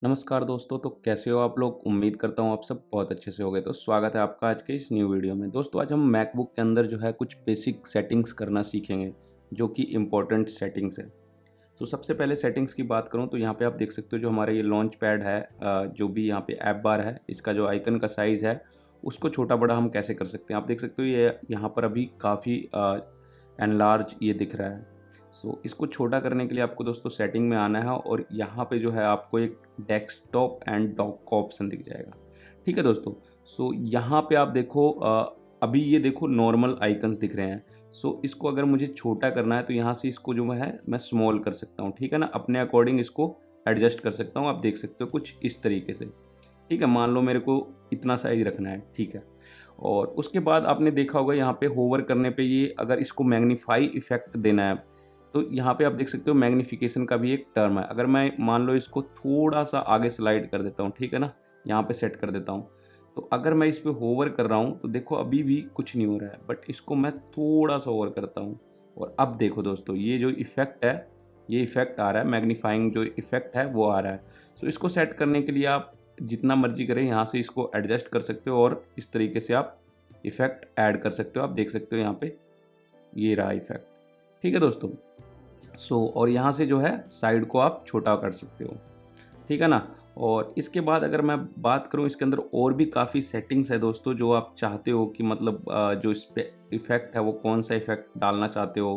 नमस्कार दोस्तों, तो कैसे हो आप लोग? उम्मीद करता हूँ आप सब बहुत अच्छे से होंगे। तो स्वागत है आपका आज के इस न्यू वीडियो में। दोस्तों आज हम मैकबुक के अंदर जो है कुछ बेसिक सेटिंग्स करना सीखेंगे, जो कि इम्पोर्टेंट सेटिंग्स है। तो सबसे पहले सेटिंग्स की बात करूँ तो यहाँ पे आप देख सकते हो जो हमारा ये लॉन्च पैड है, जो भी यहाँ पे ऐप बार है, इसका जो आइकन का साइज़ है उसको छोटा बड़ा हम कैसे कर सकते हैं। आप देख सकते हो ये यहाँ पर अभी काफ़ी एनलार्ज ये दिख रहा है। सो इसको छोटा करने के लिए आपको दोस्तों सेटिंग में आना है और यहाँ पे जो है आपको एक डेस्कटॉप एंड डॉक का ऑप्शन दिख जाएगा। ठीक है दोस्तों। सो यहाँ पे आप देखो, अभी ये देखो नॉर्मल आइकन्स दिख रहे हैं। सो इसको अगर मुझे छोटा करना है तो यहाँ से इसको जो है मैं स्मॉल कर सकता हूँ। ठीक है ना, अपने अकॉर्डिंग इसको एडजस्ट कर सकता हूँ। आप देख सकते हो कुछ इस तरीके से। ठीक है, मान लो मेरे को इतना साइज रखना है। ठीक है, और उसके बाद आपने देखा होगा यहाँ पे होवर करने पे ये अगर इसको मैग्नीफाई इफेक्ट देना है तो यहाँ पे आप देख सकते हो मैग्नीफिकेशन का भी एक टर्म है। अगर मैं मान लो इसको थोड़ा सा आगे स्लाइड कर देता हूँ, ठीक है ना, यहाँ पे सेट कर देता हूँ, तो अगर मैं इस पे होवर कर रहा हूँ तो देखो अभी भी कुछ नहीं हो रहा है, बट इसको मैं थोड़ा सा होवर करता हूँ और अब देखो दोस्तों ये जो इफेक्ट है, ये इफेक्ट आ रहा है, मैग्नीफाइंग जो इफेक्ट है वो आ रहा है। सो इसको सेट करने के लिए आप जितना मर्जी करें यहाँ से इसको एडजस्ट कर सकते हो और इस तरीके से आप इफेक्ट ऐड कर सकते हो। आप देख सकते हो यहाँ पे ये रहा इफेक्ट। ठीक है दोस्तों। और यहाँ से जो है साइड को आप छोटा कर सकते हो। ठीक है ना। और इसके बाद अगर मैं बात करूँ इसके अंदर और भी काफ़ी सेटिंग्स है दोस्तों, जो आप चाहते हो कि मतलब जो इस पे इफ़ेक्ट है वो कौन सा इफ़ेक्ट डालना चाहते हो,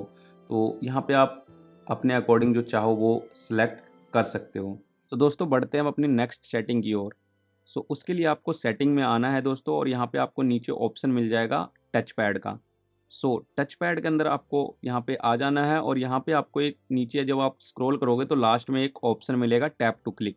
तो यहाँ पे आप अपने अकॉर्डिंग जो चाहो वो सिलेक्ट कर सकते हो। तो दोस्तों बढ़ते हैं हम अपनी नेक्स्ट सेटिंग की ओर। उसके लिए आपको सेटिंग में आना है दोस्तों और यहाँ पे आपको नीचे ऑप्शन मिल जाएगा टच पैड का। टच पैड के अंदर आपको यहाँ पे आ जाना है और यहाँ पे आपको एक नीचे जब आप स्क्रॉल करोगे तो लास्ट में एक ऑप्शन मिलेगा टैप टू क्लिक।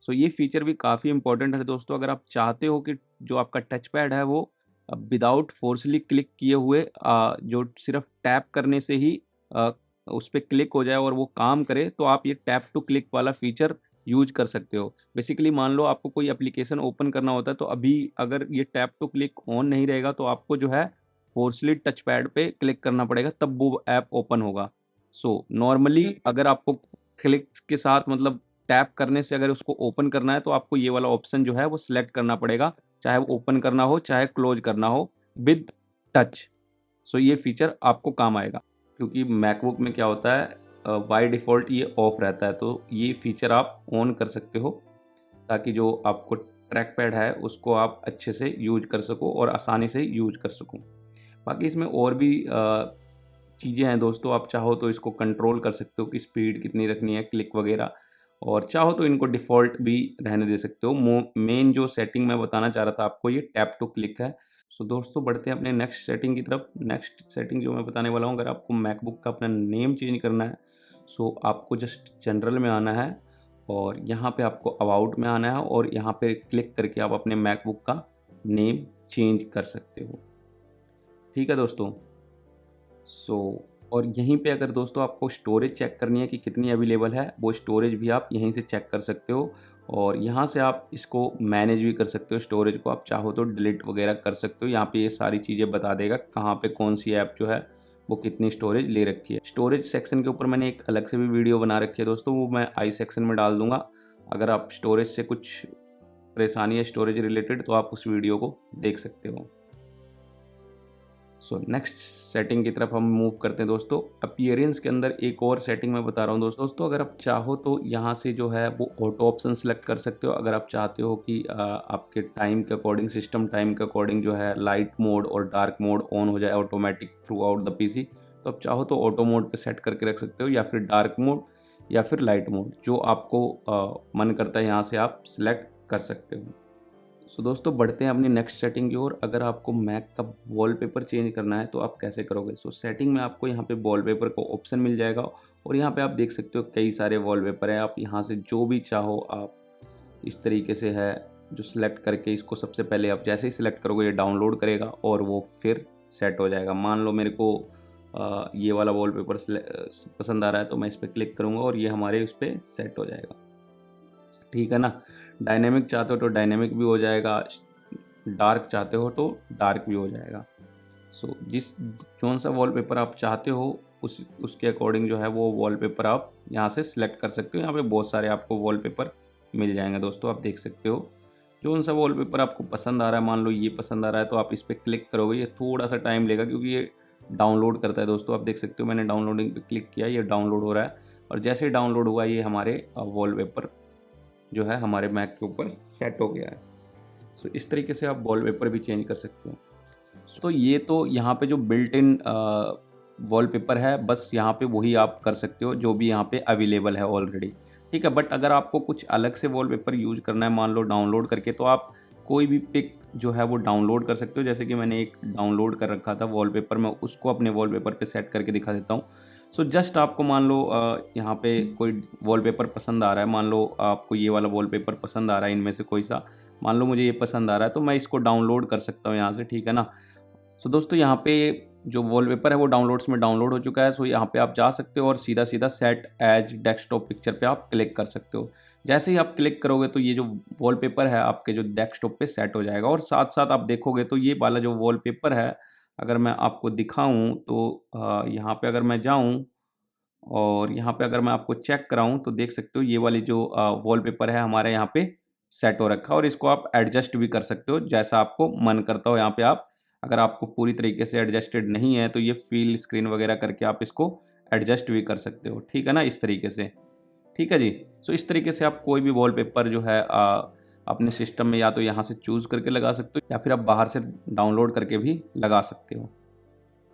ये फीचर भी काफ़ी इंपॉर्टेंट है दोस्तों। अगर आप चाहते हो कि जो आपका टच पैड है वो विदाउट फोर्सली क्लिक किए हुए जो सिर्फ टैप करने से ही अ, उस पे क्लिक हो जाए और वो काम करे, तो आप ये टैप टू क्लिक वाला फीचर यूज कर सकते हो। बेसिकली मान लो आपको कोई एप्लीकेशन ओपन करना होता है तो अभी अगर ये टैप टू क्लिक ऑन नहीं रहेगा तो आपको जो है फोर्सली टच पैड पे क्लिक करना पड़ेगा, तब वो ऐप ओपन होगा। नॉर्मली अगर आपको क्लिक के साथ मतलब टैप करने से अगर उसको ओपन करना है तो आपको ये वाला ऑप्शन जो है वो सिलेक्ट करना पड़ेगा, चाहे वो ओपन करना हो चाहे क्लोज करना हो विद टच। ये फीचर आपको काम आएगा क्योंकि मैकबुक में क्या होता है, बाय डिफ़ॉल्ट ये ऑफ रहता है, तो ये फीचर आप ऑन कर सकते हो ताकि जो आपको ट्रैक पैड है उसको आप अच्छे से यूज़ कर सको और आसानी से यूज़ कर सको। बाकी इसमें और भी चीज़ें हैं दोस्तों, आप चाहो तो इसको कंट्रोल कर सकते हो कि स्पीड कितनी रखनी है, क्लिक वगैरह, और चाहो तो इनको डिफ़ॉल्ट भी रहने दे सकते हो। मेन जो सेटिंग मैं बताना चाह रहा था आपको ये टैप टू क्लिक है। दोस्तों बढ़ते हैं अपने नेक्स्ट सेटिंग की तरफ। नेक्स्ट सेटिंग जो मैं बताने वाला हूँ, अगर आपको मैकबुक का अपना नेम चेंज करना है आपको जस्ट जनरल में आना है और यहाँ पे आपको अबाउट में आना है और यहाँ पे क्लिक करके आप अपने मैकबुक का नेम चेंज कर सकते हो। ठीक है दोस्तों। सो और यहीं पे अगर दोस्तों आपको स्टोरेज चेक करनी है कि कितनी अवेलेबल है, वो स्टोरेज भी आप यहीं से चेक कर सकते हो और यहाँ से आप इसको मैनेज भी कर सकते हो। स्टोरेज को आप चाहो तो डिलीट वगैरह कर सकते हो। यहाँ पे ये सारी चीज़ें बता देगा कहाँ पे कौन सी ऐप जो है वो कितनी स्टोरेज ले रखी है। स्टोरेज सेक्शन के ऊपर मैंने एक अलग से भी वीडियो बना रखी है दोस्तों, वो मैं आई सेक्शन में डाल दूंगा। अगर आप स्टोरेज से कुछ परेशानी है स्टोरेज रिलेटेड तो आप उस वीडियो को देख सकते हो। नेक्स्ट सेटिंग की तरफ हम मूव करते हैं दोस्तों। अपीयरेंस के अंदर एक और सेटिंग मैं बता रहा हूँ दोस्तों, अगर आप चाहो तो यहाँ से जो है वो ऑटो ऑप्शन सेलेक्ट कर सकते हो। अगर आप चाहते हो कि आपके टाइम के अकॉर्डिंग, सिस्टम टाइम के अकॉर्डिंग जो है लाइट मोड और डार्क मोड ऑन हो जाए automatic through out the PC, तो आप चाहो तो ऑटो मोड पे सेट करके रख सकते हो, या फिर डार्क मोड या फिर लाइट मोड, जो आपको मन करता है यहाँ से आप सिलेक्ट कर सकते हो। दोस्तों बढ़ते हैं अपनी नेक्स्ट सेटिंग की ओर। अगर आपको मैक का वॉलपेपर चेंज करना है तो आप कैसे करोगे? सेटिंग में आपको यहाँ पे वॉलपेपर का ऑप्शन मिल जाएगा और यहाँ पे आप देख सकते हो कई सारे वॉलपेपर हैं। आप यहाँ से जो भी चाहो आप इस तरीके से है जो सिलेक्ट करके इसको सबसे पहले आप जैसे ही सिलेक्ट करोगे ये डाउनलोड करेगा और वो फिर सेट हो जाएगा। मान लो मेरे को ये वाला वॉलपेपर पसंद आ रहा है तो मैं इस पर क्लिक करूँगा और ये हमारे उस पर सेट हो जाएगा। ठीक है ना। डायनेमिक चाहते हो तो डायनेमिक भी हो जाएगा, डार्क चाहते हो तो डार्क भी हो जाएगा। जिस कौन सा वॉलपेपर आप चाहते हो उसके अकॉर्डिंग जो है वो वॉलपेपर आप यहाँ से सिलेक्ट कर सकते हो। यहाँ पे बहुत सारे आपको वॉलपेपर मिल जाएंगे दोस्तों। आप देख सकते हो जो उन सा वॉलपेपर आपको पसंद आ रहा है, मान लो ये पसंद आ रहा है तो आप इस पर क्लिक करोगे। ये थोड़ा सा टाइम लेगा क्योंकि ये डाउनलोड करता है दोस्तों। आप देख सकते हो मैंने डाउनलोडिंग पे क्लिक किया, ये डाउनलोड हो रहा है और जैसे ही डाउनलोड हुआ ये हमारे वॉलपेपर जो है हमारे मैक के ऊपर सेट हो गया है। सो इस तरीके से आप वॉलपेपर भी चेंज कर सकते हो। तो ये तो यहाँ पे जो बिल्ट इन वॉलपेपर है, बस यहाँ पे वही आप कर सकते हो जो भी यहाँ पे अवेलेबल है ऑलरेडी, ठीक है। बट अगर आपको कुछ अलग से वॉलपेपर यूज करना है, मान लो डाउनलोड करके, तो आप कोई भी पिक जो है वो डाउनलोड कर सकते हो। जैसे कि मैंने एक डाउनलोड कर रखा था वॉलपेपर, मैं उसको अपने वॉलपेपर पे सेट करके दिखा देता हूँ। सो जस्ट आपको मान लो यहाँ पे कोई वॉलपेपर पसंद आ रहा है, मान लो आपको ये वाला वॉलपेपर पसंद आ रहा है इनमें से कोई सा, मान लो मुझे ये पसंद आ रहा है तो मैं इसको डाउनलोड कर सकता हूँ यहाँ से, ठीक है ना। सो दोस्तों यहाँ पे जो वॉलपेपर है वो डाउनलोड्स में डाउनलोड हो चुका है। सो यहाँ पे आप जा सकते हो और सीधा सीधा सेट एज डेस्कटॉप पिक्चर पे आप क्लिक कर सकते हो। जैसे ही आप क्लिक करोगे तो ये जो वॉलपेपर है आपके जो डेस्कटॉप पे सेट हो जाएगा। और साथ साथ आप देखोगे तो ये वाला जो वॉलपेपर है, अगर मैं आपको दिखाऊं तो यहाँ पे अगर मैं जाऊँ और यहाँ पे अगर मैं आपको चेक कराऊँ तो देख सकते हो ये वाली जो वॉलपेपर है हमारे यहाँ पे सेट हो रखा है। और इसको आप एडजस्ट भी कर सकते हो जैसा आपको मन करता हो। यहाँ पे आप, अगर आपको पूरी तरीके से एडजस्टेड नहीं है तो ये फील स्क्रीन वगैरह करके आप इसको एडजस्ट भी कर सकते हो, ठीक है ना, इस तरीके से। ठीक है जी। सो इस तरीके से आप कोई भी वॉलपेपर जो है अपने सिस्टम में या तो यहाँ से चूज़ करके लगा सकते हो या फिर आप बाहर से डाउनलोड करके भी लगा सकते हो।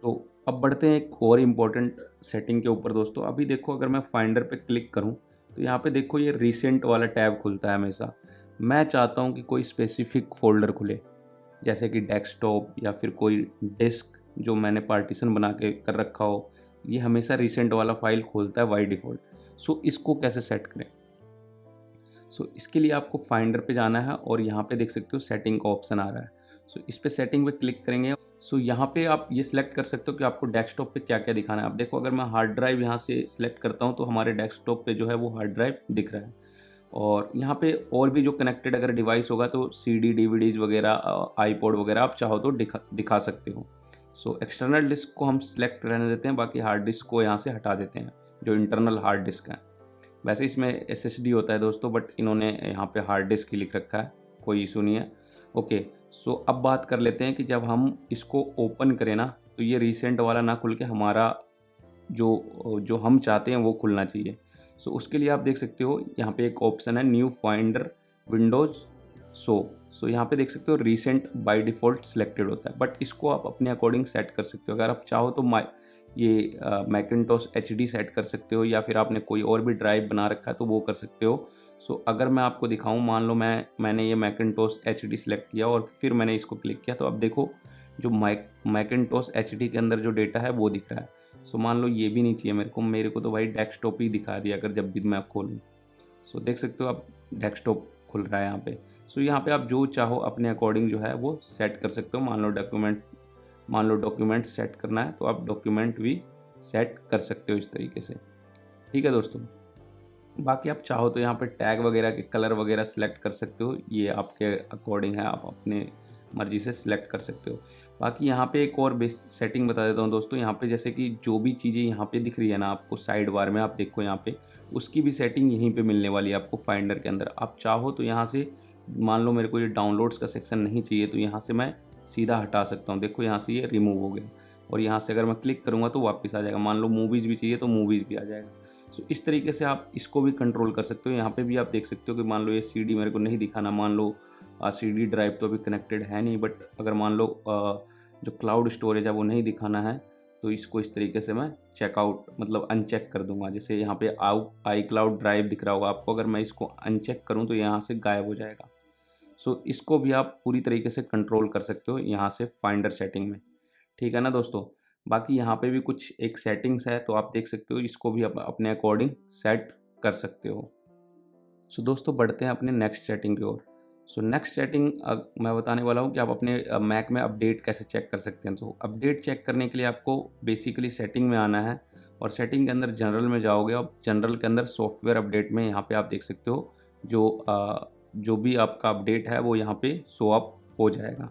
तो अब बढ़ते हैं एक और इम्पोर्टेंट सेटिंग के ऊपर दोस्तों। अभी देखो अगर मैं फाइंडर पे क्लिक करूं तो यहाँ पे देखो ये रिसेंट वाला टैब खुलता है हमेशा। मैं चाहता हूँ कि कोई स्पेसिफिक फ़ोल्डर खुले, जैसे कि डेस्कटॉप या फिर कोई डिस्क जो मैंने पार्टीशन बना के कर रखा हो, ये हमेशा रिसेंट वाला फाइल खोलता है बाई डिफ़ॉल्ट। सो इसको कैसे सेट करें? सो इसके लिए आपको फाइंडर पे जाना है और यहाँ पे देख सकते हो सेटिंग का ऑप्शन आ रहा है। सो इस पे सेटिंग पे क्लिक करेंगे। सो यहाँ पे आप ये सिलेक्ट कर सकते हो कि आपको डेस्कटॉप पे क्या क्या दिखाना है। अब देखो अगर मैं हार्ड ड्राइव यहाँ से सिलेक्ट करता हूँ तो हमारे डेस्कटॉप पे जो है वो हार्ड ड्राइव दिख रहा है। और यहाँ पे और भी जो कनेक्टेड अगर डिवाइस होगा तो CD DVDs वगैरह, आईपॉड वगैरह आप चाहो तो दिखा सकते हो। सो एक्सटर्नल डिस्क को हम सिलेक्ट रहने देते हैं, बाकी हार्ड डिस्क को यहाँ से हटा देते हैं, जो इंटरनल हार्ड डिस्क है। वैसे इसमें SSD होता है दोस्तों, बट इन्होंने यहाँ पे हार्ड डिस्क ही लिख रखा है, कोई इशू नहीं है। ओके। सो अब बात कर लेते हैं कि जब हम इसको ओपन करें ना तो ये रिसेंट वाला ना खुल के हमारा जो जो हम चाहते हैं वो खुलना चाहिए। सो उसके लिए आप देख सकते हो यहाँ पे एक ऑप्शन है न्यू फाइंडर विंडोज। सो यहाँ पे देख सकते हो रिसेंट बाय डिफ़ॉल्ट सिलेक्टेड होता है, बट इसको आप अपने अकॉर्डिंग सेट कर सकते हो। अगर आप चाहो तो ये मैकिन्टॉश HD सेट कर सकते हो या फिर आपने कोई और भी ड्राइव बना रखा है तो वो कर सकते हो। सो अगर मैं आपको दिखाऊं, मान लो मैंने ये मैकिन्टॉश HD सेलेक्ट किया और फिर मैंने इसको क्लिक किया तो अब देखो जो मैकिन्टॉश HD के अंदर जो डेटा है वो दिख रहा है। सो मान लो ये भी नहीं चाहिए मेरे को तो भाई डेस्कटॉप ही दिखा दिया अगर जब भी मैं खोलूँ। सो देख सकते हो आप डेस्कटॉप खुल रहा है यहाँ पे। सो यहाँ पे आप जो चाहो अपने अकॉर्डिंग जो है वो सेट कर सकते हो। मान लो डॉक्यूमेंट सेट करना है तो आप डॉक्यूमेंट भी सेट कर सकते हो इस तरीके से, ठीक है दोस्तों। बाकी आप चाहो तो यहाँ पे टैग वगैरह के कलर वगैरह सेलेक्ट कर सकते हो, ये आपके अकॉर्डिंग है, आप अपने मर्जी से सिलेक्ट कर सकते हो। बाकी यहाँ पे एक और बेस सेटिंग बता देता हूँ दोस्तों। यहाँ पे जैसे कि जो भी चीज़ें यहाँ पे दिख रही है ना आपको साइड बार में, आप देखो यहाँ पे उसकी भी सेटिंग यहीं पे मिलने वाली है आपको फाइंडर के अंदर। आप चाहो तो यहाँ से, मान लो मेरे को ये डाउनलोड्स का सेक्शन नहीं चाहिए तो यहाँ से मैं सीधा हटा सकता हूँ। देखो यहाँ से ये रिमूव हो गया और यहाँ से अगर मैं क्लिक करूँगा तो वापस आ जाएगा। मान लो मूवीज़ भी चाहिए तो मूवीज़ भी आ जाएगा। सो इस तरीके से आप इसको भी कंट्रोल कर सकते हो। यहाँ पे भी आप देख सकते हो कि मान लो ये CD मेरे को नहीं दिखाना, मान लो CD ड्राइव तो अभी कनेक्टेड है नहीं, बट अगर मान लो जो क्लाउड स्टोरेज है वो नहीं दिखाना है तो इसको इस तरीके से मैं चेकआउट मतलब अनचेक कर दूंगा। जैसे यहाँ पे आई क्लाउड ड्राइव दिख रहा होगा आपको, अगर मैं इसको अनचेक करूँ तो यहाँ से गायब हो जाएगा। सो इसको भी आप पूरी तरीके से कंट्रोल कर सकते हो यहाँ से फाइंडर सेटिंग में, ठीक है ना दोस्तों। बाकी यहाँ पे भी कुछ एक सेटिंग्स है तो आप देख सकते हो, इसको भी आप अपने अकॉर्डिंग सेट कर सकते हो। सो दोस्तों बढ़ते हैं अपने नेक्स्ट सेटिंग की ओर। सो नेक्स्ट सेटिंग मैं बताने वाला हूँ कि आप अपने मैक में अपडेट कैसे चेक कर सकते हैं। तो अपडेट चेक करने के लिए आपको बेसिकली सेटिंग में आना है और सेटिंग के अंदर जनरल में जाओगे और जनरल के अंदर सॉफ्टवेयर अपडेट में यहाँ पे आप देख सकते हो जो भी आपका अपडेट है वो यहाँ पे शो अप हो जाएगा,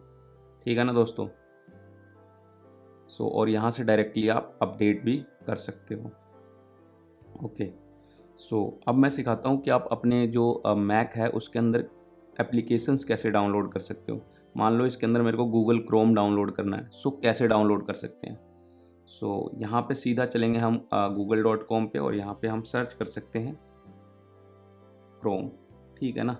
ठीक है ना दोस्तों। और यहाँ से डायरेक्टली आप अपडेट भी कर सकते हो। ओके। अब मैं सिखाता हूँ कि आप अपने जो मैक है उसके अंदर एप्लीकेशंस कैसे डाउनलोड कर सकते हो। मान लो इसके अंदर मेरे को गूगल क्रोम डाउनलोड करना है, कैसे डाउनलोड कर सकते हैं। यहाँ पे सीधा चलेंगे हम google.com पे और यहाँ पे हम सर्च कर सकते हैं क्रोम, ठीक है ना।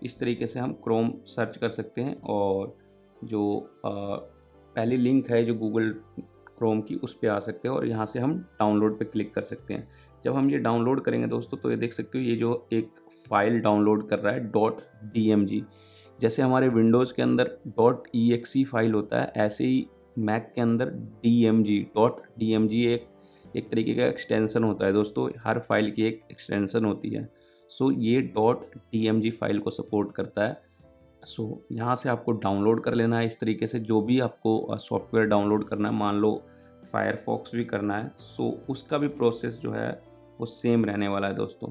इस तरीके से हम क्रोम सर्च कर सकते हैं और जो पहली लिंक है जो गूगल क्रोम की उस पे आ सकते हैं और यहाँ से हम डाउनलोड पे क्लिक कर सकते हैं। जब हम ये डाउनलोड करेंगे दोस्तों तो ये देख सकते हो ये जो एक फ़ाइल डाउनलोड कर रहा है .dmg। जैसे हमारे विंडोज़ के अंदर .exe फाइल होता है, ऐसे ही मैक के अंदर .dmg एक तरीके का एक्सटेंशन होता है दोस्तों। हर फाइल की एक एक्सटेंशन होती है। ये .dmg फाइल को सपोर्ट करता है। यहाँ से आपको डाउनलोड कर लेना है इस तरीके से। जो भी आपको सॉफ्टवेयर डाउनलोड करना है, मान लो फायरफॉक्स भी करना है, उसका भी प्रोसेस जो है वो सेम रहने वाला है दोस्तों।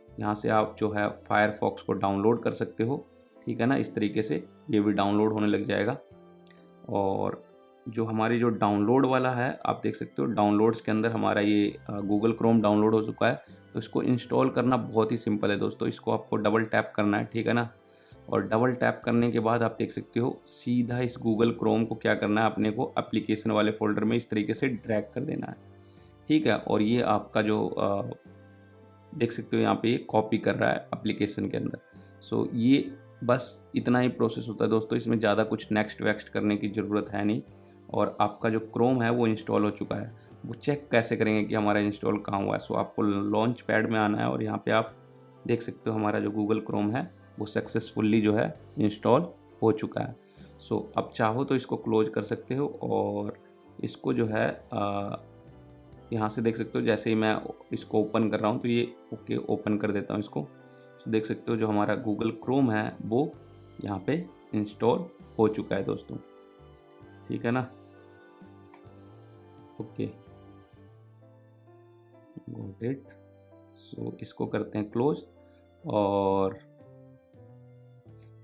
यहाँ से आप जो है फायरफॉक्स को डाउनलोड कर सकते हो, ठीक है ना। इस तरीके से ये भी डाउनलोड होने लग जाएगा। और जो हमारी जो डाउनलोड वाला है, आप देख सकते हो डाउनलोड्स के अंदर हमारा ये गूगल क्रोम डाउनलोड हो चुका है। तो इसको इंस्टॉल करना बहुत ही सिंपल है दोस्तों। इसको आपको डबल टैप करना है, ठीक है ना। और डबल टैप करने के बाद आप देख सकते हो सीधा इस गूगल क्रोम को क्या करना है, अपने को एप्लीकेशन वाले फ़ोल्डर में इस तरीके से ड्रैग कर देना है, ठीक है। और ये आपका जो देख सकते हो यहाँ पे ये कॉपी कर रहा है एप्लीकेशन के अंदर। ये बस इतना ही प्रोसेस होता है दोस्तों। इसमें ज़्यादा कुछ नेक्स्ट वेक्स्ट करने की ज़रूरत है नहीं। और आपका जो क्रोम है वो इंस्टॉल हो चुका है। वो चेक कैसे करेंगे कि हमारा इंस्टॉल कहाँ हुआ है। आपको लॉन्च पैड में आना है और यहाँ पे आप देख सकते हो हमारा जो गूगल क्रोम है वो सक्सेसफुली जो है इंस्टॉल हो चुका है। अब चाहो तो इसको क्लोज कर सकते हो और इसको जो है यहाँ से देख सकते हो जैसे ही मैं इसको ओपन कर रहा हूँ तो ये ओके ओपन कर देता हूँ इसको। देख सकते हो जो हमारा गूगल क्रोम है वो यहाँ पे इंस्टॉल हो चुका है दोस्तों, ठीक है ना। Okay, got it. इसको करते हैं क्लोज। और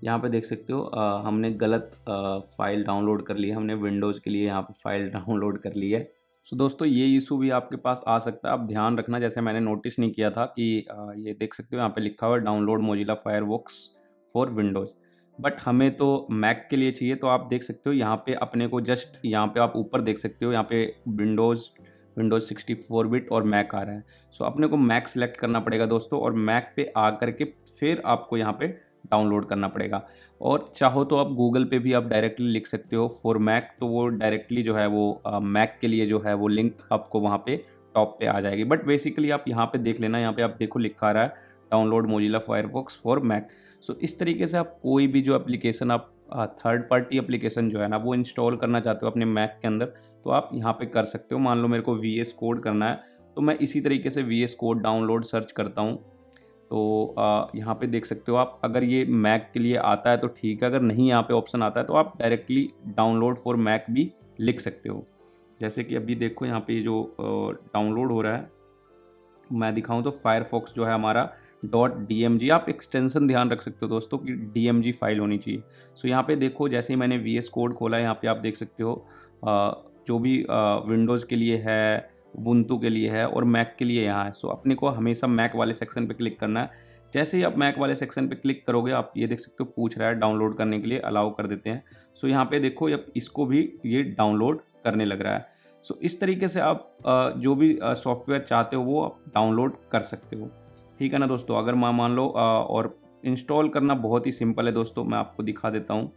यहाँ पे देख सकते हो हमने गलत फ़ाइल डाउनलोड कर ली है। हमने विंडोज़ के लिए यहाँ पे फ़ाइल डाउनलोड कर ली है। दोस्तों ये इशू भी आपके पास आ सकता है। आप ध्यान रखना, जैसे मैंने नोटिस नहीं किया था कि ये देख सकते हो यहाँ पे लिखा हुआ है download Mozilla Firefox for Windows, but हमें तो मैक के लिए चाहिए। तो आप देख सकते हो यहाँ पे अपने को जस्ट यहाँ पे आप ऊपर देख सकते हो यहाँ पे विंडोज़ 64 बिट और मैक आ रहा है। अपने को मैक सेलेक्ट करना पड़ेगा दोस्तों और मैक पे आ करके फिर आपको यहाँ पे डाउनलोड करना पड़ेगा। और चाहो तो आप गूगल पे भी आप डायरेक्टली लिख सकते हो फॉर मैक, तो वो डायरेक्टली जो है वो मैक के लिए जो है वो लिंक आपको वहाँ पे टॉप पे आ जाएगी। बट बेसिकली आप यहाँ पे देख लेना, यहाँ पे आप देखो लिखा रहा है download Mozilla Firefox for Mac. इस तरीके से आप कोई भी जो एप्लीकेशन आप थर्ड पार्टी एप्लीकेशन जो है ना वो इंस्टॉल करना चाहते हो अपने मैक के अंदर, तो आप यहाँ पे कर सकते हो। मान लो मेरे को VS कोड करना है तो मैं इसी तरीके से VS कोड डाउनलोड सर्च करता हूँ। तो यहाँ पे देख सकते हो आप, अगर ये मैक के लिए आता है तो ठीक है, अगर नहीं यहाँ पे ऑप्शन आता है तो आप डायरेक्टली डाउनलोड फॉर मैक भी लिख सकते हो। जैसे कि अभी देखो यहाँ पे जो डाउनलोड हो रहा है मैं दिखाऊं तो फायरफॉक्स जो है हमारा .dmg, आप एक्सटेंशन ध्यान रख सकते हो दोस्तों कि DMG फाइल होनी चाहिए। यहाँ पे देखो जैसे ही मैंने VS कोड खोला है यहाँ पे आप देख सकते हो जो भी विंडोज़ के लिए है, उबुंटू के लिए है और मैक के लिए यहाँ है। अपने को हमेशा मैक वाले सेक्शन पे क्लिक करना है। जैसे ही आप मैक वाले सेक्शन पे क्लिक करोगे आप ये देख सकते हो पूछ रहा है डाउनलोड करने के लिए, अलाउ कर देते हैं। यहाँ पे देखो अब इसको भी ये डाउनलोड करने लग रहा है। इस तरीके से आप जो भी सॉफ्टवेयर चाहते हो वो आप डाउनलोड कर सकते हो, ठीक है ना दोस्तों। अगर मान लो और इंस्टॉल करना बहुत ही सिंपल है दोस्तों, मैं आपको दिखा देता हूँ।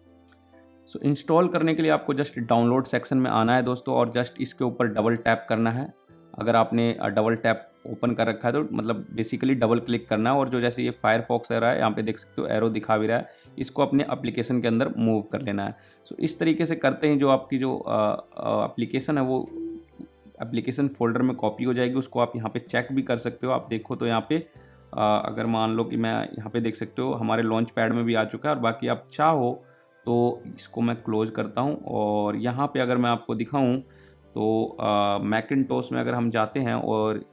इंस्टॉल करने के लिए आपको जस्ट डाउनलोड सेक्शन में आना है दोस्तों और जस्ट इसके ऊपर डबल टैप करना है। अगर आपने डबल टैप ओपन कर रखा है तो मतलब बेसिकली डबल क्लिक करना है और जो जैसे ये फायरफॉक्स आ रहा है यहाँ पे देख सकते हो एरो दिखा भी रहा है, इसको अपने एप्लीकेशन के अंदर मूव कर लेना है। इस तरीके से करते हैं जो आपकी जो एप्लीकेशन है वो एप्लीकेशन फोल्डर में कॉपी हो जाएगी। उसको आप यहाँ पे चेक भी कर सकते हो। आप देखो तो यहाँ पे अगर मान लो कि मैं यहाँ पे देख सकते हो हमारे लॉन्च पैड में भी आ चुका है। और बाकी आप चाहो तो इसको मैं क्लोज करता हूँ और यहाँ पे अगर मैं आपको दिखाऊँ तो मैकिन्टोश में अगर हम जाते हैं और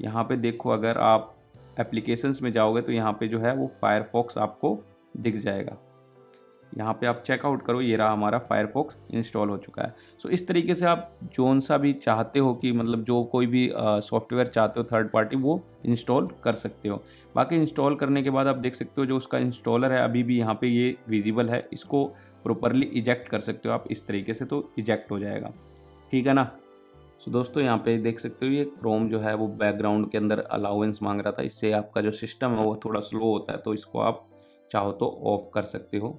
यहाँ पे देखो अगर आप एप्लीकेशंस में जाओगे तो यहाँ पे जो है वो फायरफॉक्स आपको दिख जाएगा। यहाँ पे आप चेकआउट करो, ये रहा हमारा फायरफॉक्स इंस्टॉल हो चुका है। सो इस तरीके से आप जोन सा भी चाहते हो कि मतलब जो कोई भी सॉफ्टवेयर चाहते हो थर्ड पार्टी, वो इंस्टॉल कर सकते हो। बाकी इंस्टॉल करने के बाद आप देख सकते हो जो उसका इंस्टॉलर है अभी भी यहाँ पे ये विजिबल है, इसको प्रॉपरली इजेक्ट कर सकते हो आप इस तरीके से, तो इजेक्ट हो जाएगा, ठीक है ना। सो दोस्तों यहाँ पे देख सकते हो ये क्रोम जो है वो बैकग्राउंड के अंदर अलाउंस मांग रहा था, इससे आपका जो सिस्टम है वो थोड़ा स्लो होता है, तो इसको आप चाहो तो ऑफ कर सकते हो।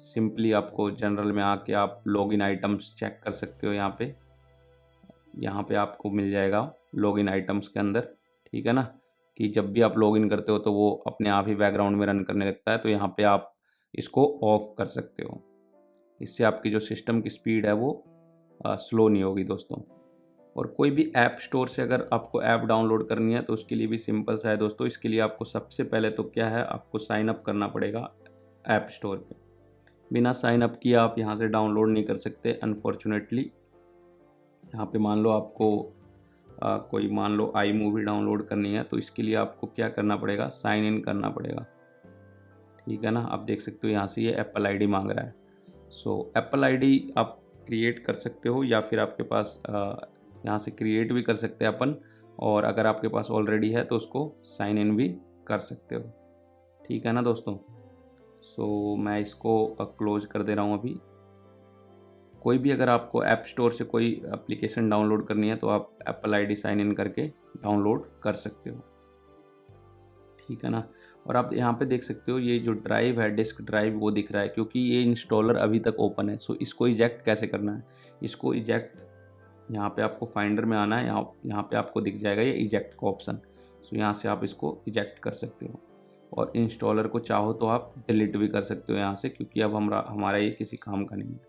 सिंपली आपको जनरल में आके आप लॉगिन आइटम्स चेक कर सकते हो। यहाँ पे आपको मिल जाएगा लॉगिन आइटम्स के अंदर, ठीक है ना, कि जब भी आप लॉगिन करते हो तो वो अपने आप ही बैकग्राउंड में रन करने लगता है, तो यहाँ पे आप इसको ऑफ कर सकते हो। इससे आपकी जो सिस्टम की स्पीड है वो स्लो नहीं होगी दोस्तों। और कोई भी ऐप स्टोर से अगर आपको ऐप डाउनलोड करनी है तो उसके लिए भी सिंपल सा है दोस्तों। इसके लिए आपको सबसे पहले तो क्या है, आपको साइन अप करना पड़ेगा ऐप स्टोर पे। बिना साइन अप किए आप यहाँ से डाउनलोड नहीं कर सकते अनफॉर्चुनेटली। यहाँ पे मान लो आपको कोई मान लो आई मूवी डाउनलोड करनी है, तो इसके लिए आपको क्या करना पड़ेगा, साइन इन करना पड़ेगा, ठीक है ना। आप देख सकते हो यहाँ से ये एप्पल आईडी मांग रहा है। सो एप्पल आईडी आप क्रिएट कर सकते हो, या फिर आपके पास यहाँ से क्रिएट भी कर सकते हैं अपन, और अगर आपके पास ऑलरेडी है तो उसको साइन इन भी कर सकते हो, ठीक है ना दोस्तों। सो मैं इसको क्लोज कर दे रहा हूँ अभी। कोई भी अगर आपको ऐप स्टोर से कोई एप्लीकेशन डाउनलोड करनी है तो आप एप्पल आईडी साइन इन करके डाउनलोड कर सकते हो, ठीक है ना। और आप यहाँ पे देख सकते हो ये जो ड्राइव है, डिस्क ड्राइव, वो दिख रहा है क्योंकि ये इंस्टॉलर अभी तक ओपन है। सो इसको इजेक्ट कैसे करना है, इसको इजेक्ट यहाँ पे आपको फाइंडर में आना है, यहाँ पे आपको दिख जाएगा ये इजेक्ट का ऑप्शन। सो यहाँ से आप इसको इजेक्ट कर सकते हो, और इंस्टॉलर को चाहो तो आप डिलीट भी कर सकते हो यहाँ से, क्योंकि अब हमारा ये किसी काम का नहीं है।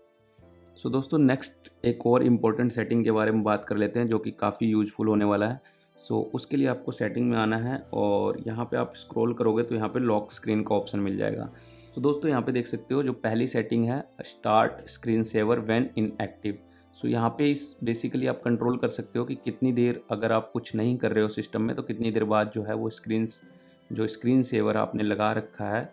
सो दोस्तों नेक्स्ट एक और इम्पोर्टेंट सेटिंग के बारे में बात कर लेते हैं जो कि काफ़ी यूजफुल होने वाला है। सो उसके लिए आपको सेटिंग में आना है, और यहाँ पे आप स्क्रॉल करोगे तो यहाँ पे लॉक स्क्रीन का ऑप्शन मिल जाएगा। तो दोस्तों यहाँ पे देख सकते हो जो पहली सेटिंग है, start screen saver when inactive. So यहाँ पे इस बेसिकली आप कंट्रोल कर सकते हो कि कितनी देर अगर आप कुछ नहीं कर रहे हो सिस्टम में, तो कितनी देर बाद जो है वो स्क्रीन सेवर आपने लगा रखा है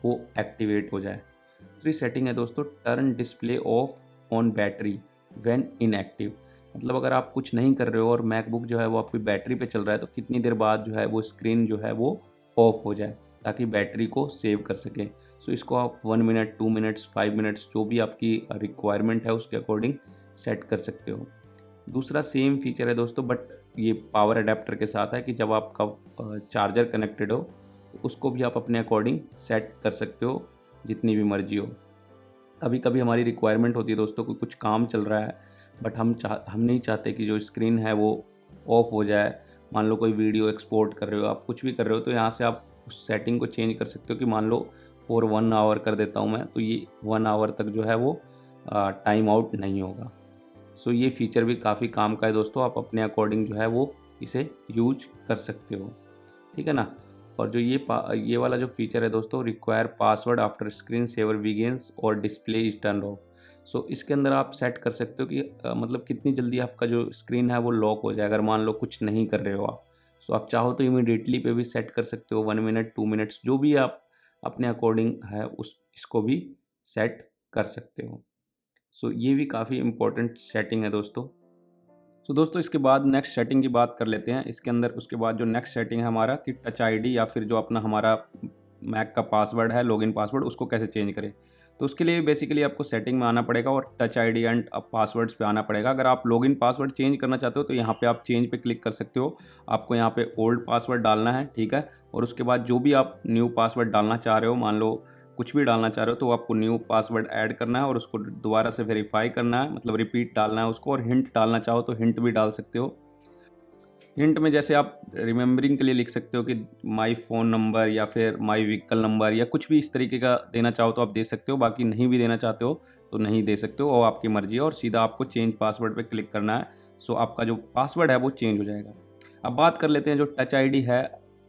वो एक्टिवेट हो जाए। दूसरी सेटिंग है दोस्तों, turn display of on battery when inactive. मतलब अगर आप कुछ नहीं कर रहे हो और मैकबुक जो है वो आपकी बैटरी पे चल रहा है, तो कितनी देर बाद जो है वो स्क्रीन जो है वो ऑफ हो जाए, ताकि बैटरी को सेव कर सकें। सो इसको आप 1 मिनट, 2 मिनट्स, 5 मिनट्स, जो भी आपकी रिक्वायरमेंट है उसके अकॉर्डिंग सेट कर सकते हो। दूसरा सेम फीचर है दोस्तों, बट ये पावर अडेप्टर के साथ है कि जब आपका चार्जर कनेक्टेड हो तो उसको भी आप अपने अकॉर्डिंग सेट कर सकते हो जितनी भी मर्जी हो। कभी कभी हमारी रिक्वायरमेंट होती है दोस्तों कि कुछ काम चल रहा है, बट हम नहीं चाहते कि जो स्क्रीन है वो ऑफ हो जाए। मान लो कोई वीडियो एक्सपोर्ट कर रहे हो, आप कुछ भी कर रहे हो, तो यहाँ से आप उस सेटिंग को चेंज कर सकते हो कि मान लो फॉर 1 आवर कर देता हूँ मैं, तो ये 1 आवर तक जो है वो टाइम आउट नहीं होगा। सो ये फीचर भी काफ़ी काम का है दोस्तों, आप अपने अकॉर्डिंग जो है वो इसे यूज कर सकते हो, ठीक है ना। और जो ये वाला जो फीचर है दोस्तों, require password after screen saver begins और डिस्प्ले इज टर्न ऑफ। सो इसके अंदर आप सेट कर सकते हो कि मतलब कितनी जल्दी आपका जो स्क्रीन है वो लॉक हो जाए अगर मान लो कुछ नहीं कर रहे हो आप। सो आप चाहो तो इमीडिएटली पे भी सेट कर सकते हो, 1 मिनट, 2 मिनट्स, जो भी आप अपने अकॉर्डिंग है इसको भी सेट कर सकते हो। सो ये भी काफ़ी इम्पोर्टेंट सेटिंग है दोस्तों। तो दोस्तों इसके बाद नेक्स्ट सेटिंग की बात कर लेते हैं। इसके अंदर उसके बाद जो नेक्स्ट सेटिंग है हमारा कि टच आईडी या फिर जो अपना हमारा मैक का पासवर्ड है, लॉगिन पासवर्ड, उसको कैसे चेंज करें। तो उसके लिए बेसिकली आपको सेटिंग में आना पड़ेगा और टच आईडी एंड पासवर्ड्स पे आना पड़ेगा। अगर आप लॉगिन पासवर्ड चेंज करना चाहते हो तो यहाँ पे आप चेंज पे क्लिक कर सकते हो। आपको यहाँ पे ओल्ड पासवर्ड डालना है, ठीक है। और उसके बाद जो भी आप न्यू पासवर्ड डालना चाह रहे हो, मान लो कुछ भी डालना चाह रहे हो, तो आपको न्यू पासवर्ड ऐड करना है और उसको दोबारा से वेरीफाई करना है, मतलब रिपीट डालना है उसको। और हिंट डालना चाहो तो हिंट भी डाल सकते हो। हिंट में जैसे आप रिमेंबरिंग के लिए लिख सकते हो कि माई फ़ोन नंबर या फिर माई व्हीकल नंबर या कुछ भी इस तरीके का देना चाहो तो आप दे सकते हो। बाकी नहीं भी देना चाहते हो तो नहीं दे सकते हो, और आपकी मर्जी है। और सीधा आपको चेंज पासवर्ड पे क्लिक करना है। सो आपका जो पासवर्ड है वो चेंज हो जाएगा। अब बात कर लेते हैं जो टच आईडी है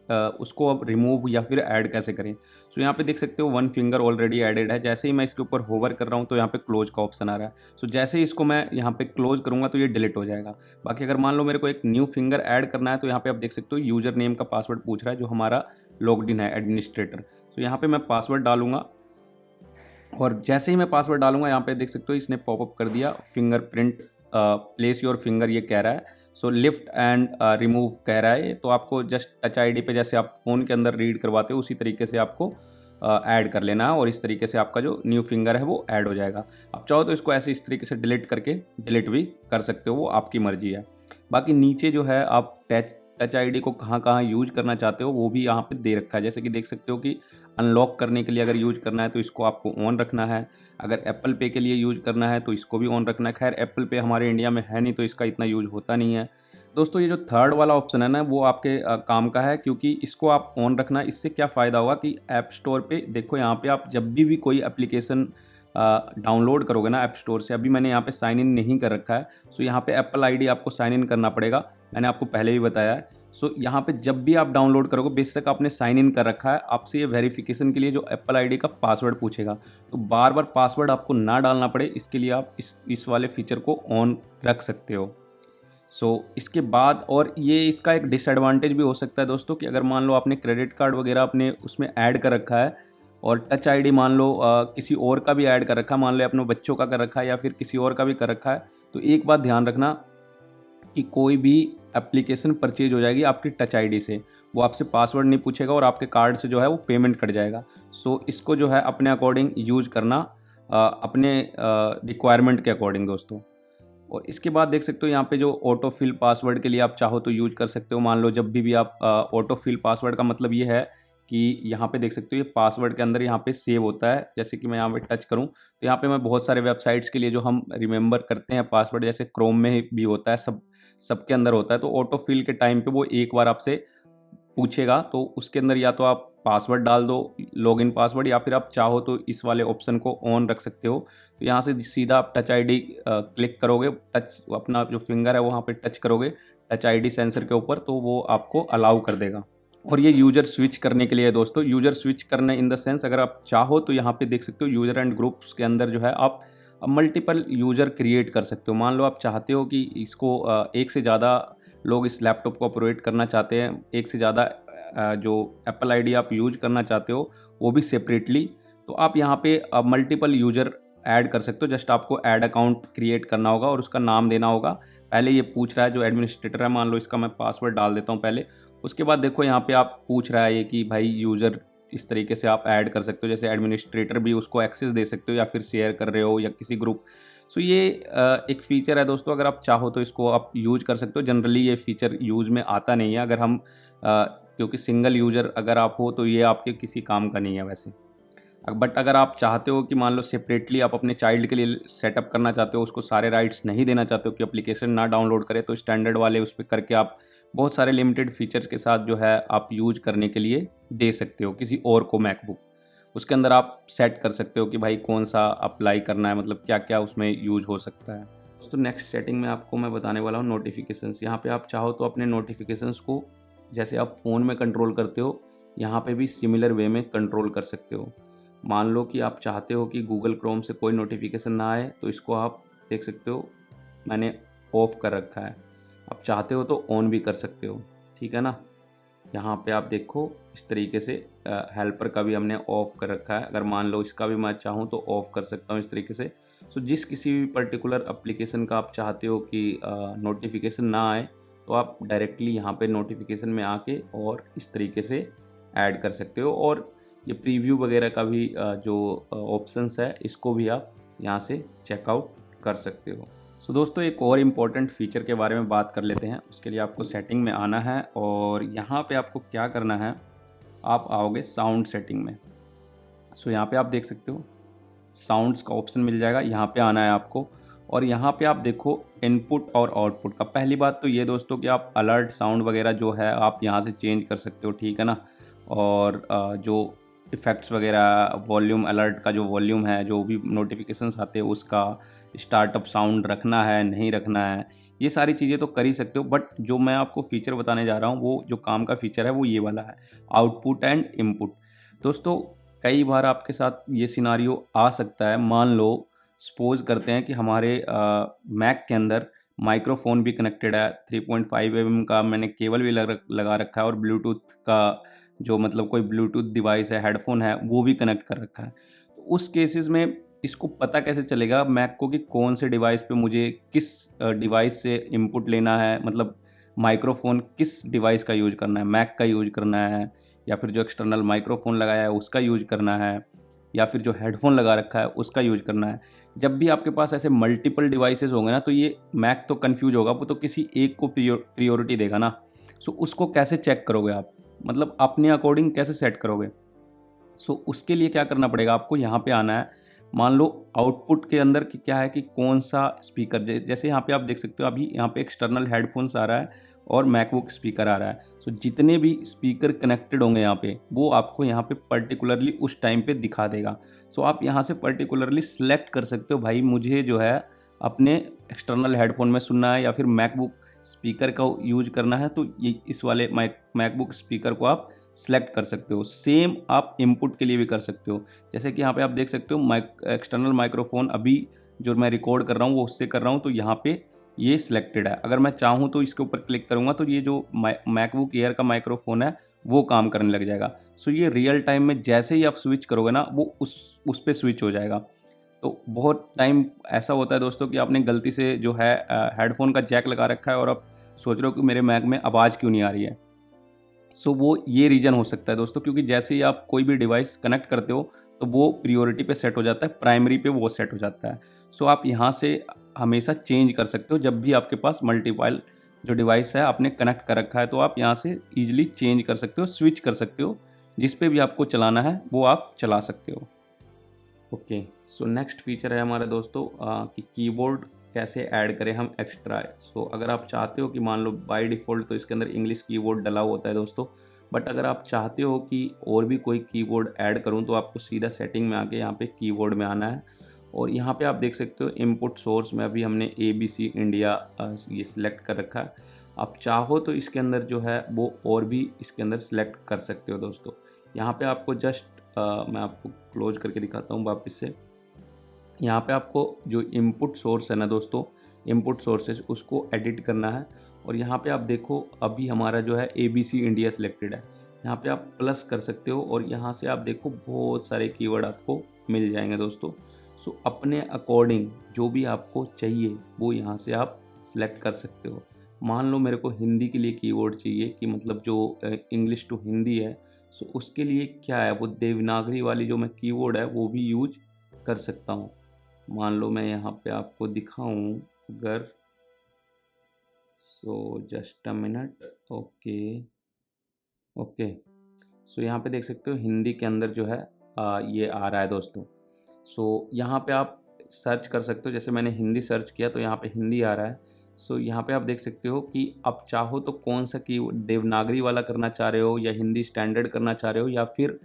उसको अब रिमूव या फिर ऐड कैसे करें। सो यहाँ पे देख सकते हो 1 फिंगर ऑलरेडी एडेड है। जैसे ही मैं इसके ऊपर होवर कर रहा हूँ तो यहाँ पे क्लोज का ऑप्शन आ रहा है। सो जैसे ही इसको मैं यहाँ पे क्लोज करूँगा तो ये डिलीट हो जाएगा। बाकी अगर मान लो मेरे को एक न्यू फिंगर ऐड करना है तो यहाँ पे आप देख सकते हो यूजर नेम का पासवर्ड पूछ रहा है जो हमारा लॉग्ड इन है, एडमिनिस्ट्रेटर। सो यहाँ पे मैं पासवर्ड डालूंगा और जैसे ही मैं पासवर्ड डालूंगा यहाँ पे देख सकते हो इसने पॉपअप कर दिया फिंगरप्रिंट प्लेस योर फिंगर ये कह रहा है। सो लिफ्ट एंड रिमूव कह रहा है, तो आपको जस्ट टच आईडी पे जैसे आप फ़ोन के अंदर रीड करवाते हो उसी तरीके से आपको ऐड कर लेना है, और इस तरीके से आपका जो न्यू फिंगर है वो ऐड हो जाएगा। आप चाहो तो इसको ऐसे इस तरीके से डिलीट करके डिलीट भी कर सकते हो, वो आपकी मर्जी है। बाकी नीचे जो है आप टच आईडी को कहाँ कहाँ यूज करना चाहते हो वो भी यहाँ पे दे रखा है। जैसे कि देख सकते हो कि अनलॉक करने के लिए अगर यूज करना है तो इसको आपको ऑन रखना है, अगर एप्पल पे के लिए यूज करना है तो इसको भी ऑन रखना है। खैर एप्पल पे हमारे इंडिया में है नहीं तो इसका इतना यूज होता नहीं है। दोस्तों ये जो थर्ड वाला ऑप्शन है ना वो आपके काम का है, क्योंकि इसको आप ऑन रखना। इससे क्या फ़ायदा होगा कि ऐप स्टोर पे देखो यहाँ पे आप जब भी कोई एप्लीकेशन डाउनलोड करोगे ना ऐप स्टोर से, अभी मैंने यहाँ पे साइन इन नहीं कर रखा है, सो यहाँ पे एप्पल आईडी आपको साइन इन करना पड़ेगा, मैंने आपको पहले भी बताया है। सो यहाँ पे जब भी आप डाउनलोड करोगे बेशक आपने साइन इन कर रखा है, आपसे ये वेरिफिकेशन के लिए जो एप्पल आईडी का पासवर्ड पूछेगा, तो बार बार पासवर्ड आपको ना डालना पड़े इसके लिए आप इस वाले फीचर को ऑन रख सकते हो। इसके बाद और ये इसका एक डिसएडवांटेज भी हो सकता है दोस्तों कि अगर मान लो आपने क्रेडिट कार्ड वगैरह अपने उसमें ऐड कर रखा है और टच आईडी मान लो किसी और का भी ऐड कर रखा है, मान लो अपने बच्चों का कर रखा है या फिर किसी और का भी कर रखा है, तो एक बात ध्यान रखना कि कोई भी एप्लीकेशन परचेज हो जाएगी आपकी टच आईडी से, वो आपसे पासवर्ड नहीं पूछेगा और आपके कार्ड से जो है वो पेमेंट कट जाएगा। इसको जो है अपने अकॉर्डिंग यूज करना, अपने रिक्वायरमेंट के अकॉर्डिंग दोस्तों। और इसके बाद देख सकते हो यहाँ पे जो ऑटो फिल पासवर्ड के लिए आप चाहो तो यूज कर सकते हो। मान लो जब भी आप ऑटो फिल पासवर्ड का मतलब ये है कि यहाँ पे देख सकते हो ये पासवर्ड के अंदर यहाँ पे सेव होता है। जैसे कि मैं यहाँ पे टच करूँ तो यहाँ पे मैं बहुत सारे वेबसाइट्स के लिए जो हम रिमेंबर करते हैं पासवर्ड, जैसे क्रोम में भी होता है, सबके अंदर होता है, तो ऑटो फिल के टाइम पे वो एक बार आपसे पूछेगा, तो उसके अंदर या तो आप पासवर्ड डाल दो, लॉगिन पासवर्ड, या फिर आप चाहो तो इस वाले ऑप्शन को ऑन रख सकते हो। तो यहाँ से सीधा आप टच आईडी क्लिक करोगे, टच अपना जो फिंगर है वहाँ पे टच करोगे टच आईडी सेंसर के ऊपर, तो वो आपको अलाउ कर देगा। और ये यूज़र स्विच करने के लिए है दोस्तों। यूज़र स्विच करने इन द सेंस अगर आप चाहो तो यहाँ पे देख सकते हो यूज़र एंड ग्रुप्स के अंदर जो है आप मल्टीपल यूज़र क्रिएट कर सकते हो। मान लो आप चाहते हो कि इसको एक से ज़्यादा लोग इस लैपटॉप को ऑपरेट करना चाहते हैं, एक से ज़्यादा जो एप्पल आईडी आप यूज करना चाहते हो वो भी सेपरेटली, तो आप यहाँ पे मल्टीपल यूज़र ऐड कर सकते हो। जस्ट आपको ऐड अकाउंट क्रिएट करना होगा और उसका नाम देना होगा। पहले ये पूछ रहा है जो एडमिनिस्ट्रेटर है, मान लो इसका मैं पासवर्ड डाल देता हूँ पहले, उसके बाद देखो यहाँ पे आप पूछ रहा है ये कि भाई यूज़र इस तरीके से आप ऐड कर सकते हो, जैसे एडमिनिस्ट्रेटर भी उसको एक्सेस दे सकते हो या फिर शेयर कर रहे हो या किसी ग्रुप। ये एक फ़ीचर है दोस्तों, अगर आप चाहो तो इसको आप यूज कर सकते हो। जनरली ये फ़ीचर यूज़ में आता नहीं है, अगर हम क्योंकि सिंगल यूज़र अगर आप हो तो ये आपके किसी काम का नहीं है वैसे। बट अगर आप चाहते हो कि मान लो सेपरेटली आप अपने चाइल्ड के लिए सेटअप करना चाहते हो, उसको सारे राइट्स नहीं देना चाहते हो कि एप्लीकेशन ना डाउनलोड करे, तो स्टैंडर्ड वाले उस पर करके आप बहुत सारे लिमिटेड फीचर्स के साथ जो है आप यूज करने के लिए दे सकते हो किसी और को मैकबुक। उसके अंदर आप सेट कर सकते हो कि भाई कौन सा अप्लाई करना है, मतलब क्या क्या उसमें यूज हो सकता है। तो नेक्स्ट सेटिंग में आपको मैं बताने वाला हूँ नोटिफिकेशंस। यहाँ पे आप चाहो तो अपने नोटिफिकेशंस को जैसे आप फ़ोन में कंट्रोल करते हो यहाँ पे भी सिमिलर वे में कंट्रोल कर सकते हो। मान लो कि आप चाहते हो कि गूगल क्रोम से कोई नोटिफिकेशन ना आए, तो इसको आप देख सकते हो मैंने ऑफ़ कर रखा है। आप चाहते हो तो ऑन भी कर सकते हो, ठीक है ना। यहाँ पे आप देखो इस तरीके से हेल्पर का भी हमने ऑफ़ कर रखा है। अगर मान लो इसका भी मैं चाहूँ तो ऑफ़ कर सकता हूँ इस तरीके से। जिस किसी भी पर्टिकुलर एप्लीकेशन का आप चाहते हो कि नोटिफिकेशन ना आए, तो आप डायरेक्टली यहाँ पे नोटिफिकेशन में आके और इस तरीके से ऐड कर सकते हो। और ये प्रीव्यू वगैरह का भी जो ऑप्शंस है इसको भी आप यहाँ से चेकआउट कर सकते हो। दोस्तों एक और इम्पॉर्टेंट फ़ीचर के बारे में बात कर लेते हैं। उसके लिए आपको सेटिंग में आना है और यहाँ पे आपको क्या करना है, आप आओगे साउंड सेटिंग में। यहाँ पे आप देख सकते हो साउंड्स का ऑप्शन मिल जाएगा, यहाँ पे आना है आपको। और यहाँ पे आप देखो इनपुट और आउटपुट का। पहली बात तो ये दोस्तों कि आप अलर्ट साउंड वगैरह जो है आप यहाँ से चेंज कर सकते हो, ठीक है ना। और जो इफ़ेक्ट्स वगैरह, वॉल्यूम अलर्ट का जो वॉल्यूम है, जो भी नोटिफिकेशंस आते हैं उसका, स्टार्टअप साउंड रखना है नहीं रखना है, ये सारी चीज़ें तो कर ही सकते हो। बट जो मैं आपको फ़ीचर बताने जा रहा हूँ वो जो काम का फ़ीचर है वो ये वाला है, आउटपुट एंड इनपुट। दोस्तों कई बार आपके साथ ये सिनारियो आ सकता है, मान लो सपोज करते हैं कि हमारे मैक के अंदर माइक्रोफोन भी कनेक्टेड है, 3.5 mm का मैंने केबल भी लगा रखा है, और ब्लूटूथ का जो मतलब कोई ब्लूटूथ डिवाइस है, हेडफोन है, वो भी कनेक्ट कर रखा है। तो उस केसेस में इसको पता कैसे चलेगा मैक को कि कौन से डिवाइस पे मुझे किस डिवाइस से इनपुट लेना है, मतलब माइक्रोफ़ोन किस डिवाइस का यूज़ करना है, मैक का यूज़ करना है या फिर जो एक्सटर्नल माइक्रोफ़ोन लगाया है उसका यूज़ करना है या फिर जो हेडफ़ोन लगा रखा है उसका यूज़ करना है। जब भी आपके पास ऐसे मल्टीपल डिवाइसेज़ होंगे ना, तो ये मैक तो कन्फ्यूज़ होगा, वो तो किसी एक को प्रायोरिटी देगा ना। सो उसको कैसे चेक करोगे आप? मतलब अपने अकॉर्डिंग कैसे सेट करोगे? सो उसके लिए क्या करना पड़ेगा आपको, यहाँ पे आना है। मान लो आउटपुट के अंदर कि क्या है कि कौन सा स्पीकर, जैसे यहाँ पे आप देख सकते हो अभी यहाँ पे एक्सटर्नल हेडफोन्स आ रहा है और मैकबुक स्पीकर आ रहा है। सो जितने भी स्पीकर कनेक्टेड होंगे यहाँ पे वो आपको यहाँ पे पर्टिकुलरली उस टाइम पे दिखा देगा। सो आप यहाँ से पर्टिकुलरली सिलेक्ट कर सकते हो, भाई मुझे जो है अपने एक्सटर्नल हेडफोन में सुनना है या फिर मैकबुक स्पीकर का यूज करना है, तो ये इस वाले मैकबुक स्पीकर को आप सेलेक्ट कर सकते हो। सेम आप इनपुट के लिए भी कर सकते हो। जैसे कि यहाँ पे आप देख सकते हो एक्सटर्नल माइक्रोफोन अभी जो मैं रिकॉर्ड कर रहा हूँ वो उससे कर रहा हूँ, तो यहाँ पे ये सिलेक्टेड है। अगर मैं चाहूँ तो इसके ऊपर क्लिक करूँगा तो ये जो मैकबुक एयर का माइक्रोफोन है वो काम करने लग जाएगा। सो ये रियल टाइम में जैसे ही आप स्विच करोगे ना वो उस पे स्विच हो जाएगा। तो बहुत टाइम ऐसा होता है दोस्तों कि आपने गलती से जो है हेडफोन का जैक लगा रखा है और आप सोच रहे हो कि मेरे मैक में आवाज़ क्यों नहीं आ रही है। सो वो ये रीज़न हो सकता है दोस्तों, क्योंकि जैसे ही आप कोई भी डिवाइस कनेक्ट करते हो तो वो प्रायोरिटी पे सेट हो जाता है, प्राइमरी पे वो सेट हो जाता है। सो आप यहाँ से हमेशा चेंज कर सकते हो। जब भी आपके पास मल्टीपल जो डिवाइस है आपने कनेक्ट कर रखा है तो आप यहाँ से ईजिली चेंज कर सकते हो, स्विच कर सकते हो। जिस पे भी आपको चलाना है वो आप चला सकते हो। ओके, सो नेक्स्ट फीचर है हमारा दोस्तों कि कीबोर्ड कैसे ऐड करें हम एक्स्ट्रा। सो अगर आप चाहते हो कि मान लो बाय डिफ़ॉल्ट तो इसके अंदर इंग्लिश कीबोर्ड डला होता है दोस्तों, बट अगर आप चाहते हो कि और भी कोई कीबोर्ड ऐड करूं तो आपको सीधा सेटिंग में आके यहाँ पे कीबोर्ड में आना है और यहाँ पे आप देख सकते हो इनपुट सोर्स में अभी हमने ABC इंडिया ये सिलेक्ट कर रखा है। आप चाहो तो इसके अंदर जो है वो और भी इसके अंदर सिलेक्ट कर सकते हो दोस्तों। यहाँ पे आपको जस्ट मैं आपको क्लोज करके दिखाता हूँ वापस से। यहाँ पे आपको जो इनपुट सोर्स है ना दोस्तों, इनपुट सोर्सेज उसको एडिट करना है और यहाँ पे आप देखो अभी हमारा जो है ABC इंडिया सिलेक्टेड है। यहाँ पे आप प्लस कर सकते हो और यहाँ से आप देखो बहुत सारे कीवर्ड आपको मिल जाएंगे दोस्तों। सो अपने अकॉर्डिंग जो भी आपको चाहिए वो यहाँ से आप सिलेक्ट कर सकते हो। मान लो मेरे को हिंदी के लिए कीवर्ड चाहिए कि मतलब जो इंग्लिश टू हिंदी है, सो उसके लिए क्या है वो देवनागरी वाली जो मैं कीवर्ड है वो भी यूज कर सकता हूँ। मान लो मैं यहाँ पे आपको दिखाऊं अगर, so just a minute. Okay okay, so यहाँ पे देख सकते हो हिंदी के अंदर जो है ये आ रहा है दोस्तों। सो यहाँ पे आप सर्च कर सकते हो, जैसे मैंने हिंदी सर्च किया तो यहाँ पे हिंदी आ रहा है। सो यहाँ पे आप देख सकते हो कि आप चाहो तो कौन सा की देवनागरी वाला करना चाह रहे हो या हिंदी स्टैंडर्ड करना चाह रहे हो या फिर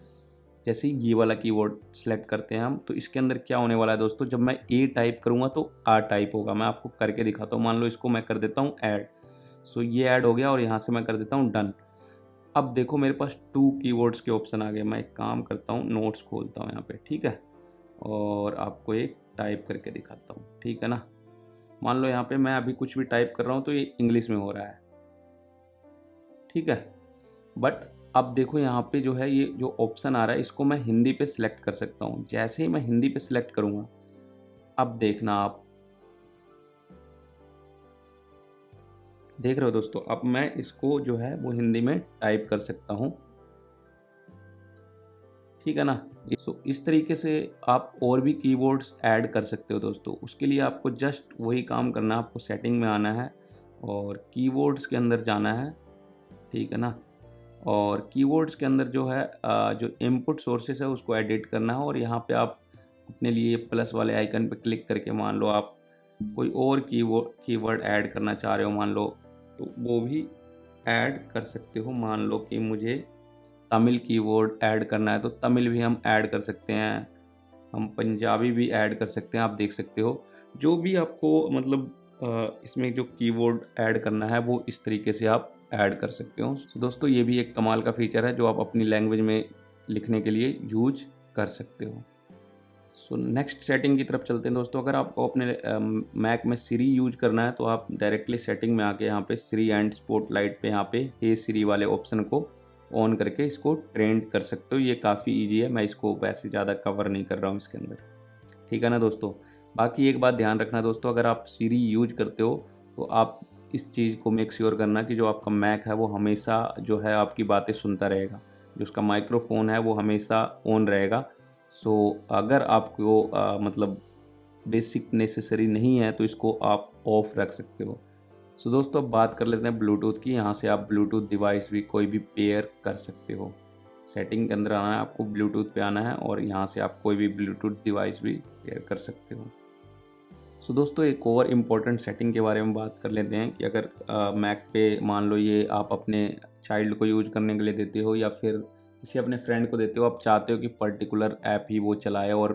जैसे ही ये वाला कीवर्ड सेलेक्ट करते हैं हम, तो इसके अंदर क्या होने वाला है दोस्तों, जब मैं ए टाइप करूँगा तो आ टाइप होगा। मैं आपको करके दिखाता हूँ। मान लो इसको मैं कर देता हूँ ऐड, सो ये ऐड हो गया और यहाँ से मैं कर देता हूँ डन। अब देखो मेरे पास 2 कीवर्ड्स के ऑप्शन आ गए। मैं एक काम करता हूँ, नोट्स खोलता हूँ यहाँ पे, ठीक है, और आपको एक टाइप करके दिखाता हूँ, ठीक है ना। मान लो यहाँ पे मैं अभी कुछ भी टाइप कर रहा हूँ तो ये इंग्लिश में हो रहा है, ठीक है। बट अब देखो यहाँ पे जो है ये जो ऑप्शन आ रहा है इसको मैं हिंदी पे सिलेक्ट कर सकता हूँ। जैसे ही मैं हिंदी पे सिलेक्ट करूँगा, अब देखना आप देख रहे हो दोस्तों, अब मैं इसको जो है वो हिंदी में टाइप कर सकता हूँ, ठीक है ना। इस तरीके से आप और भी कीवर्ड्स ऐड कर सकते हो दोस्तों। उसके लिए आपको जस्ट वही काम करना है, आपको सेटिंग में आना है और कीवर्ड्स के अंदर जाना है, ठीक है ना। और कीवर्ड्स के अंदर जो है जो इनपुट सोर्सेस है उसको एडिट करना है और यहाँ पे आप अपने लिए प्लस वाले आइकन पे क्लिक करके मान लो आप कोई और कीवर्ड ऐड करना चाह रहे हो मान लो, तो वो भी ऐड कर सकते हो। मान लो कि मुझे तमिल कीवर्ड ऐड करना है तो तमिल भी हम ऐड कर सकते हैं, हम पंजाबी भी ऐड कर सकते हैं। आप देख सकते हो जो भी आपको मतलब इसमें जो कीवर्ड ऐड करना है वो इस तरीके से आप ऐड कर सकते हो। तो दोस्तों ये भी एक कमाल का फीचर है जो आप अपनी लैंग्वेज में लिखने के लिए यूज कर सकते हो। सो नेक्स्ट सेटिंग की तरफ चलते हैं दोस्तों। अगर आपको अपने मैक में सिरी यूज करना है तो आप डायरेक्टली सेटिंग में आके यहाँ पे सिरी एंड स्पॉटलाइट पे यहाँ पे हे सिरी वाले ऑप्शन को ऑन करके इसको ट्रेंड कर सकते हो। ये काफ़ी ईजी है, मैं इसको वैसे ज़्यादा कवर नहीं कर रहा हूँ इसके अंदर, ठीक है ना दोस्तों। बाकी एक बात ध्यान रखना दोस्तों, अगर आप सीरी यूज करते हो तो आप इस चीज़ को मेक श्योर करना कि जो आपका मैक है वो हमेशा जो है आपकी बातें सुनता रहेगा, जो उसका माइक्रोफोन है वो हमेशा ऑन रहेगा। सो अगर आपको मतलब बेसिक नेसेसरी नहीं है तो इसको आप ऑफ रख सकते हो। सो दोस्तों अब बात कर लेते हैं ब्लूटूथ की। यहाँ से आप ब्लूटूथ डिवाइस भी कोई भी पेयर कर सकते हो। सेटिंग के अंदर आना है, आपको ब्लूटूथ पे आना है और यहाँ से आप कोई भी ब्लूटूथ डिवाइस भी पेयर कर सकते हो। सो दोस्तों एक और इम्पॉर्टेंट सेटिंग के बारे में बात कर लेते हैं कि अगर मैक पे मान लो ये आप अपने चाइल्ड को यूज करने के लिए देते हो या फिर किसी अपने फ्रेंड को देते हो, आप चाहते हो कि पर्टिकुलर ऐप ही वो चलाए और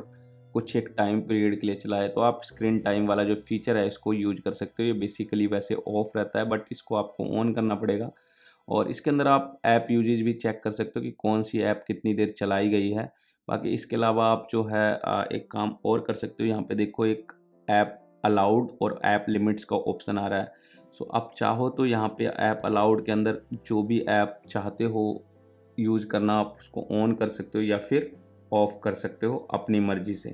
कुछ एक टाइम पीरियड के लिए चलाए, तो आप स्क्रीन टाइम वाला जो फीचर है इसको यूज कर सकते हो। ये बेसिकली वैसे ऑफ रहता है बट इसको आपको ऑन करना पड़ेगा और इसके अंदर आप ऐप यूजेज भी चेक कर सकते हो कि कौन सी ऐप कितनी देर चलाई गई है। बाकी इसके अलावा आप जो है एक काम और कर सकते हो, यहाँ पे देखो एक ऐप अलाउड और ऐप लिमिट्स का ऑप्शन आ रहा है। सो आप चाहो तो यहाँ पे ऐप अलाउड के अंदर जो भी ऐप चाहते हो यूज़ करना आप उसको ऑन कर सकते हो या फिर ऑफ कर सकते हो अपनी मर्ज़ी से,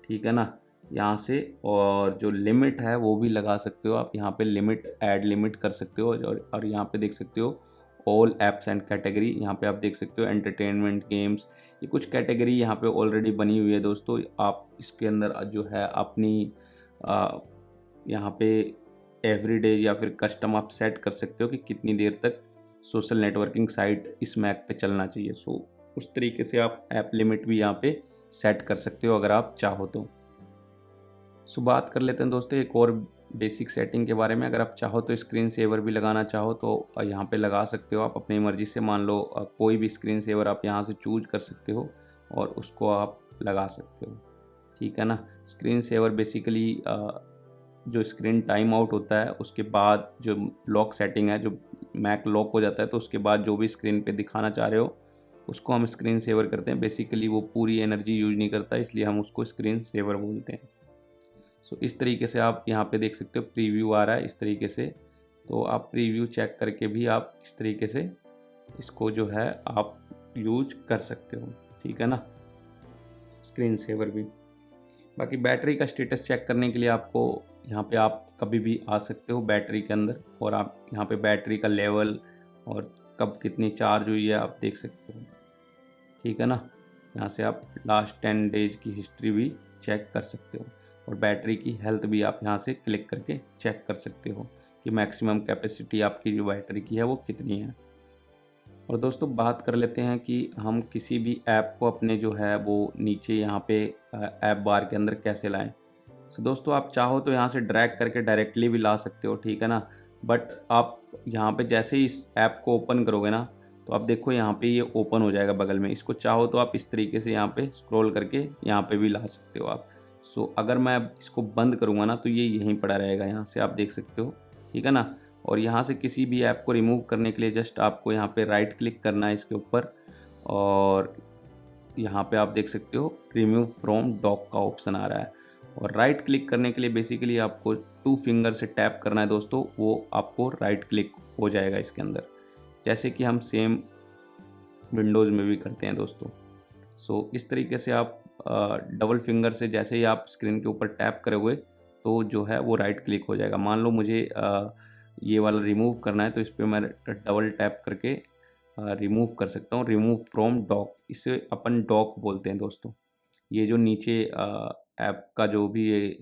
ठीक है ना, यहाँ से। और जो लिमिट है वो भी लगा सकते हो आप, यहाँ पे लिमिट ऐड लिमिट कर सकते हो और यहाँ पे देख सकते हो ऑल ऐप्स एंड कैटेगरी। यहाँ पे आप देख सकते हो एंटरटेनमेंट, गेम्स, ये कुछ कैटेगरी यहाँ पे ऑलरेडी बनी हुई है दोस्तों। आप इसके अंदर जो है अपनी यहाँ पे एवरीडे या फिर कस्टम आप सेट कर सकते हो कि कितनी देर तक सोशल नेटवर्किंग साइट इस मैक पे चलना चाहिए। सो उस तरीके से आप ऐप लिमिट भी यहाँ पे सेट कर सकते हो अगर आप चाहो तो। सो बात कर लेते हैं दोस्तों एक और बेसिक सेटिंग के बारे में। अगर आप चाहो तो स्क्रीन सेवर भी लगाना चाहो तो यहाँ पे लगा सकते हो आप अपनी मर्ज़ी से। मान लो कोई भी स्क्रीन सेवर आप यहाँ से चूज कर सकते हो और उसको आप लगा सकते हो, ठीक है ना। स्क्रीन सेवर बेसिकली जो स्क्रीन टाइम आउट होता है उसके बाद जो लॉक सेटिंग है, जो मैक लॉक हो जाता है तो उसके बाद जो भी स्क्रीन पे दिखाना चाह रहे हो उसको हम स्क्रीन सेवर करते हैं। बेसिकली वो पूरी एनर्जी यूज नहीं करता, इसलिए हम उसको स्क्रीन सेवर बोलते हैं। सो इस तरीके से आप यहाँ पे देख सकते हो प्रीव्यू आ रहा है इस तरीके से, तो आप प्रीव्यू चेक करके भी आप इस तरीके से इसको जो है आप यूज कर सकते हो, ठीक है ना, स्क्रीन सेवर भी। बाकी बैटरी का स्टेटस चेक करने के लिए आपको यहाँ पे आप कभी भी आ सकते हो बैटरी के अंदर और आप यहाँ पे बैटरी का लेवल और कब कितनी चार्ज हुई है आप देख सकते हो, ठीक है ना। यहाँ से आप लास्ट 10 डेज की हिस्ट्री भी चेक कर सकते हो और बैटरी की हेल्थ भी आप यहाँ से क्लिक करके चेक कर सकते हो कि मैक्सिमम कैपेसिटी आपकी जो बैटरी की है वो कितनी है। और दोस्तों बात कर लेते हैं कि हम किसी भी ऐप को अपने जो है वो नीचे यहाँ पे ऐप बार के अंदर कैसे लाएं। सो दोस्तों आप चाहो तो यहाँ से ड्रैग करके डायरेक्टली भी ला सकते हो, ठीक है ना। बट आप यहाँ पे जैसे ही इस ऐप को ओपन करोगे ना तो आप देखो यहाँ पे ये ओपन हो जाएगा बगल में। इसको चाहो तो आप इस तरीके से यहाँ पे स्क्रॉल करके यहाँ पे भी ला सकते हो आप। सो अगर मैं इसको बंद करूँगा ना तो ये यहीं पड़ा रहेगा, यहाँ से आप देख सकते हो, ठीक है ना। और यहाँ से किसी भी ऐप को रिमूव करने के लिए जस्ट आपको यहाँ पे राइट क्लिक करना है इसके ऊपर और यहाँ पे आप देख सकते हो रिमूव फ्रॉम डॉक का ऑप्शन आ रहा है। और राइट क्लिक करने के लिए बेसिकली आपको 2 फिंगर से टैप करना है दोस्तों, वो आपको राइट क्लिक हो जाएगा इसके अंदर, जैसे कि हम सेम विंडोज़ में भी करते हैं दोस्तों। सो इस तरीके से आप डबल फिंगर से जैसे ही आप स्क्रीन के ऊपर टैप करोगे तो जो है वो राइट क्लिक हो जाएगा। मान लो मुझे ये वाला रिमूव करना है तो इस पर मैं डबल टैप करके रिमूव कर सकता हूँ, रिमूव फ्रॉम डॉक, इसे अपन डॉक बोलते हैं दोस्तों। ये जो नीचे ऐप का जो भी ये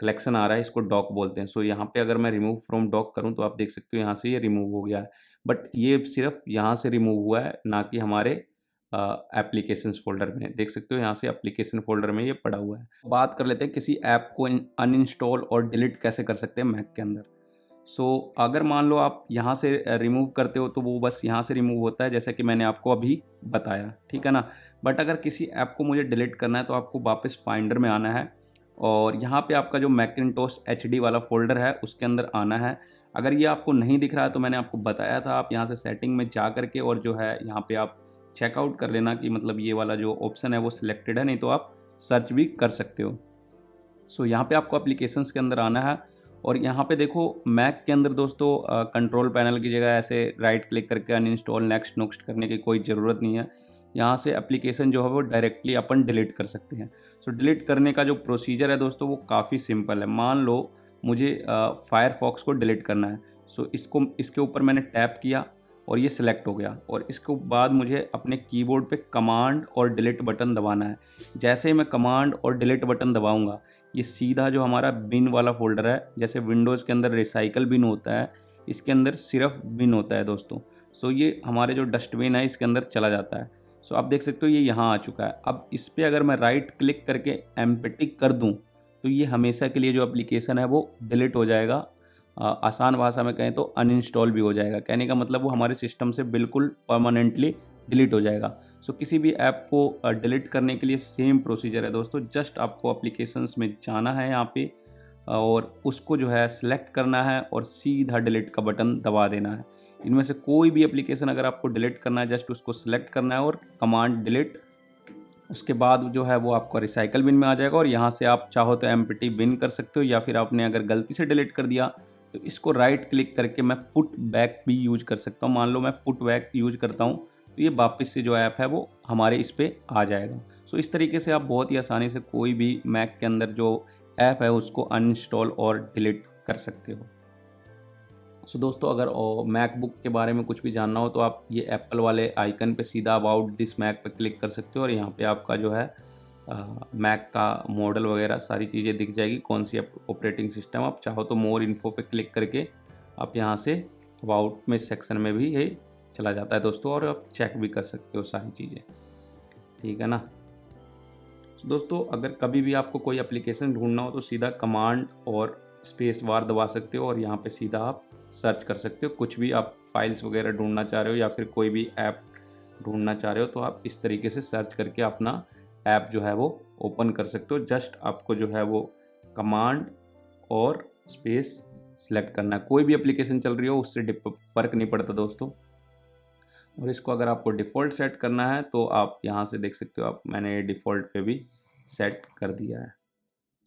कलेक्शन आ रहा है इसको डॉक बोलते हैं। सो यहाँ पे अगर मैं रिमूव फ्रॉम डॉक करूँ तो आप देख सकते हो यहाँ से ये रिमूव हो गया है, बट ये सिर्फ यहाँ से रिमूव हुआ है ना कि हमारे एप्लीकेशंस फोल्डर में। देख सकते हो यहाँ से एप्लीकेशन फोल्डर में ये पड़ा हुआ है। बात कर लेते हैं किसी ऐप को अनइंस्टॉल और डिलीट कैसे कर सकते हैं मैक के अंदर। सो अगर मान लो आप यहाँ से रिमूव करते हो तो वो बस यहाँ से रिमूव होता है जैसा कि मैंने आपको अभी बताया, ठीक है ना। बट अगर किसी ऐप को मुझे डिलीट करना है तो आपको वापस फाइंडर में आना है और यहाँ पे आपका जो मैकिंटोश HD वाला फोल्डर है उसके अंदर आना है। अगर ये आपको नहीं दिख रहा है तो मैंने आपको बताया था, आप यहाँ से सेटिंग में जा करके और जो है यहाँ पे आप चेकआउट कर लेना कि मतलब ये वाला जो ऑप्शन है वो सिलेक्टेड है, नहीं तो आप सर्च भी कर सकते हो। सो यहाँ पे आपको एप्लीकेशंस के अंदर आना है और यहाँ पे देखो मैक के अंदर दोस्तों कंट्रोल पैनल की जगह ऐसे राइट क्लिक करके अनइंस्टॉल नेक्स्ट नोक्स्ट करने की कोई ज़रूरत नहीं है। यहाँ से एप्लीकेशन जो है वो डायरेक्टली अपन डिलीट कर सकते हैं। सो डिलीट करने का जो प्रोसीजर है दोस्तों वो काफ़ी सिंपल है। मान लो मुझे फायरफॉक्स को डिलीट करना है। सो इसके ऊपर मैंने टैप किया और ये सिलेक्ट हो गया, और इसके बाद मुझे अपने कीबोर्ड पे कमांड और डिलीट बटन दबाना है। जैसे ही मैं कमांड और डिलीट बटन दबाऊंगा, ये सीधा जो हमारा बिन वाला फोल्डर है, जैसे विंडोज़ के अंदर रिसाइकल बिन होता है, इसके अंदर सिर्फ बिन होता है दोस्तों। सो ये हमारे जो डस्टबिन है इसके अंदर चला जाता है। सो आप देख सकते हो ये यहाँ आ चुका है। अब इस पर अगर मैं राइट क्लिक करके एम्प्टी कर दूँ तो ये हमेशा के लिए जो एप्लीकेशन है वो डिलीट हो जाएगा। आसान भाषा में कहें तो अनइंस्टॉल भी हो जाएगा। कहने का मतलब वो हमारे सिस्टम से बिल्कुल परमानेंटली डिलीट हो जाएगा। सो किसी भी ऐप को डिलीट करने के लिए सेम प्रोसीजर है दोस्तों। जस्ट आपको एप्लीकेशंस में जाना है यहाँ पे, और उसको जो है सिलेक्ट करना है और सीधा डिलीट का बटन दबा देना है। इनमें से कोई भी एप्लीकेशन अगर आपको डिलीट करना है, जस्ट उसको सिलेक्ट करना है और कमांड डिलीट, उसके बाद जो है वो आपका रिसाइकल बिन में आ जाएगा। और यहाँ से आप चाहो तो एम्प्टी बिन कर सकते हो, या फिर आपने अगर गलती से डिलीट कर दिया तो इसको राइट क्लिक करके मैं पुट बैक भी यूज कर सकता हूँ। मान लो मैं पुट बैक यूज करता हूँ तो ये वापस से जो ऐप है वो हमारे इस पर आ जाएगा। सो इस तरीके से आप बहुत ही आसानी से कोई भी मैक के अंदर जो ऐप है उसको अनइंस्टॉल और डिलीट कर सकते हो। सो दोस्तों अगर मैकबुक के बारे में कुछ भी जानना हो तो आप ये एप्पल वाले आइकन पे सीधा अबाउट दिस मैक पे क्लिक कर सकते हो, और यहाँ पे आपका जो है मैक का मॉडल वगैरह सारी चीज़ें दिख जाएगी, कौन सी ऑपरेटिंग सिस्टम। आप चाहो तो मोर इन्फो पे क्लिक करके आप यहाँ से अबाउट में सेक्शन में भी ये चला जाता है दोस्तों, और आप चेक भी कर सकते हो सारी चीज़ें, ठीक है ना। तो दोस्तों अगर कभी भी आपको कोई एप्लीकेशन ढूंढना हो तो सीधा कमांड और स्पेस बार दबा सकते हो, और यहाँ पे सीधा आप सर्च कर सकते हो। कुछ भी आप फाइल्स वगैरह ढूंढना चाह रहे हो या फिर कोई भी ऐप ढूंढना चाह रहे हो तो आप इस तरीके से सर्च करके अपना ऐप जो है वो ओपन कर सकते हो। जस्ट आपको जो है वो कमांड और स्पेस सेलेक्ट करना है। कोई भी एप्लीकेशन चल रही हो उससे फ़र्क नहीं पड़ता दोस्तों। और इसको अगर आपको डिफ़ॉल्ट सेट करना है तो आप यहाँ से देख सकते हो, आप मैंने डिफ़ॉल्ट पे भी सेट कर दिया है।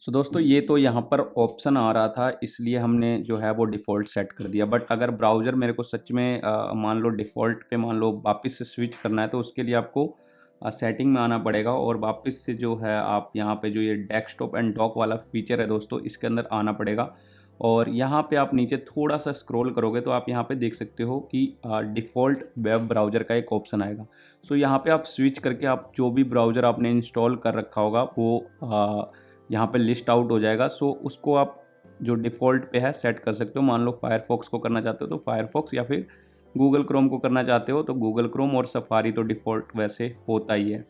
सो दोस्तों ये तो यहाँ पर ऑप्शन आ रहा था इसलिए हमने जो है वो डिफ़ॉल्ट सेट कर दिया। बट अगर ब्राउज़र मेरे को सच में मान लो डिफ़ॉल्ट पे मान लो वापस से स्विच करना है तो उसके लिए आपको सेटिंग में आना पड़ेगा, और वापस से जो है आप यहाँ पे जो ये डेस्कटॉप एंड डॉक वाला फीचर है दोस्तों इसके अंदर आना पड़ेगा। और यहाँ पे आप नीचे थोड़ा सा स्क्रॉल करोगे तो आप यहाँ पे देख सकते हो कि डिफ़ॉल्ट वेब ब्राउज़र का एक ऑप्शन आएगा। सो यहाँ पे आप स्विच करके आप जो भी ब्राउज़र आपने इंस्टॉल कर रखा होगा वो यहाँ पे लिस्ट आउट हो जाएगा। सो उसको आप जो डिफ़ॉल्ट पे है सेट कर सकते हो। मान लो फायरफॉक्स को करना चाहते हो तो फायरफॉक्स, या फिर गूगल क्रोम को करना चाहते हो तो गूगल क्रोम, और सफारी तो डिफ़ॉल्ट वैसे होता ही है।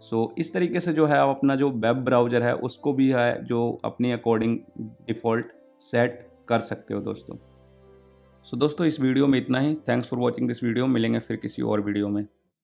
सो इस तरीके से जो है आप अपना जो वेब ब्राउज़र है उसको भी है जो अपने अकॉर्डिंग डिफ़ॉल्ट सेट कर सकते हो दोस्तों। सो दोस्तों इस वीडियो में इतना ही। Thanks for watching this video. मिलेंगे फिर किसी और वीडियो में।